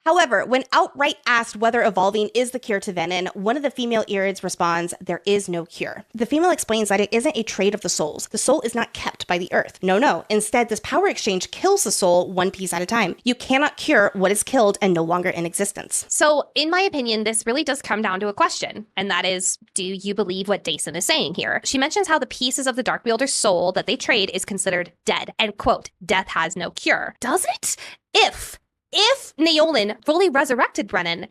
However, when outright asked whether evolving is the cure to venom, one of the female Irids responds, there is no cure. The female explains that it isn't a trade of the souls. The soul is not kept by the earth. No. Instead, this power exchange kills the soul one piece at a time. You cannot cure what is killed and no longer in existence. So, in my opinion, this really does come down to a question, and that is, do you believe what Dason is saying here? She mentions how the pieces of the Darkwielder's soul that they trade is considered dead, and quote, death has no cure. Does it? If Naolin fully resurrected Brennan,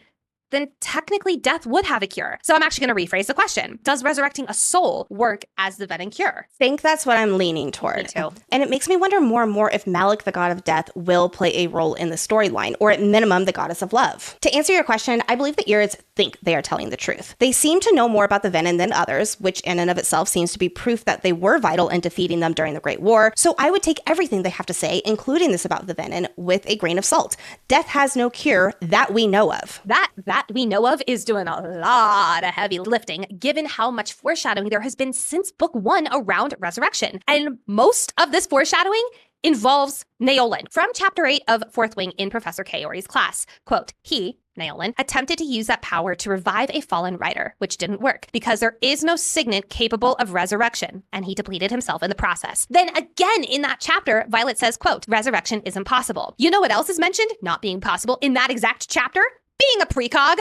then technically death would have a cure. So I'm actually going to rephrase the question. Does resurrecting a soul work as the venom cure? I think that's what I'm leaning toward. Me too. And it makes me wonder more and more if Malik, the god of death, will play a role in the storyline, or at minimum, the goddess of love. To answer your question, I believe the Irids think they are telling the truth. They seem to know more about the venom than others, which in and of itself seems to be proof that they were vital in defeating them during the Great War. So I would take everything they have to say, including this about the venom, with a grain of salt. Death has no cure that we know of. That we know of is doing a lot of heavy lifting, given how much foreshadowing there has been since book 1 around resurrection. And most of this foreshadowing involves Naolin. From chapter 8 of Fourth Wing in Professor Kaori's class, quote, he, Naolin, attempted to use that power to revive a fallen rider, which didn't work because there is no signet capable of resurrection, and he depleted himself in the process. Then again in that chapter, Violet says, quote, resurrection is impossible. You know what else is mentioned not being possible in that exact chapter? Being a precog.